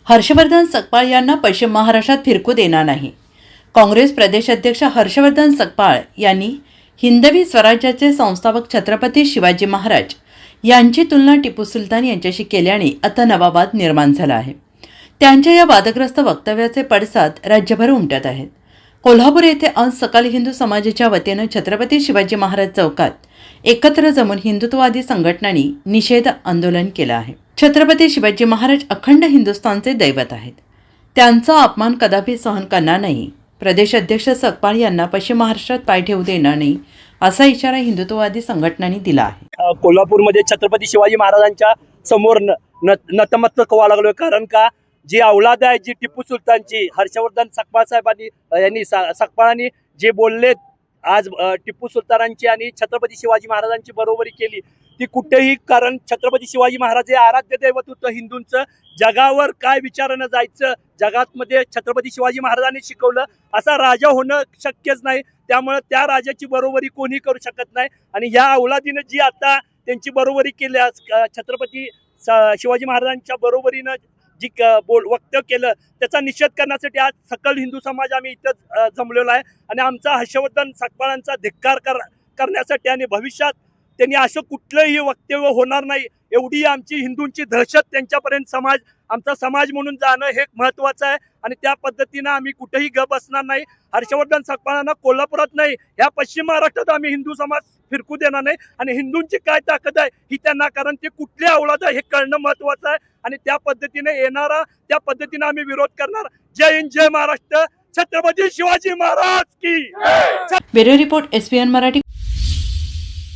हर्षवर्धन सकपाळ यांना पश्चिम महाराष्ट्रात फिरकू देणार नाही. काँग्रेस प्रदेशाध्यक्ष हर्षवर्धन सकपाळ यांनी हिंदवी स्वराज्याचे संस्थापक छत्रपती शिवाजी महाराज यांची तुलना टिपू सुलतान यांच्याशी केल्याने आता नवा वाद निर्माण झाला आहे. त्यांच्या या वादग्रस्त वक्तव्याचे पडसाद राज्यभर उमटत आहेत. कोल्हापूर येथे आज सकाळी हिंदू समाजाच्या वतीनं छत्रपती शिवाजी महाराज चौकात एकत्र जमून हिंदुत्ववादी संघटनांनी निषेध आंदोलन केलं आहे. छत्रपती शिवाजी महाराज अखंड हिंदुस्थानचे दैवत आहेत. त्यांचा अपमान कदापि सहन करणार नाही. प्रदेश अध्यक्ष सकपाळ यांना पश्चिम महाराष्ट्रात पाय ठेवू देणार नाही असा इशारा हिंदुत्ववादी संघटनांनी दिला आहे. कोल्हापूरमध्ये छत्रपती शिवाजी महाराजांच्या समोर नतमस्तक व्हावं लागलोय. कारण का जी औलाद आहे जी टिपू सुलतानची, हर्षवर्धन सकपाळ साहेबांनी सकपाळांनी जे बोलले आज टिपू सुलतानांची आणि छत्रपती शिवाजी महाराजांची बरोबरी केली ती कुठेही, कारण छत्रपती शिवाजी महाराज हे आराध्य दैवत होतं हिंदूंचं. जगावर काय विचारानं जायचं, जगातमध्ये छत्रपती शिवाजी महाराजांनी शिकवलं असा राजा होणं शक्यच नाही. त्यामुळे त्या राजाची बरोबरी कोणी करू शकत नाही. आणि या औलादीनं जी आता त्यांची बरोबरी केली, छत्रपती शिवाजी महाराजांच्या बरोबरीनं जी वक्तव्य केलं त्याचा निषेध करण्यासाठी आज सकल हिंदू समाज आम्ही इथं जमलेलो आहे. आणि आमचा हर्षवर्धन सकपाळांचा धिक्कार करण्यासाठी आणि भविष्यात त्यांनी असं कुठलंही वक्तव्य होणार नाही एवढी आमची हिंदूंची दहशत त्यांच्यापर्यंत आमचा समाज म्हणून जाणं हे महत्त्वाचं आहे. आणि त्या पद्धतीनं आम्ही कुठेही गप असणार नाही. हर्षवर्धन सकपाळांना कोल्हापुरात नाही, ह्या पश्चिम महाराष्ट्रात आम्ही हिंदू समाज फिरकू देणार नाही. आणि हिंदूंची काय ताकद आहे ही त्यांना, कारण ते कुठले औलाद आहे हे कळणं महत्त्वाचं आहे. आणि त्या पद्धतीने येणारा त्या पद्धतीने आम्ही विरोध करणार. जय हिंद, जय महाराष्ट्र, छत्रपती शिवाजी महाराज की. Bureau report, SBN Marathi.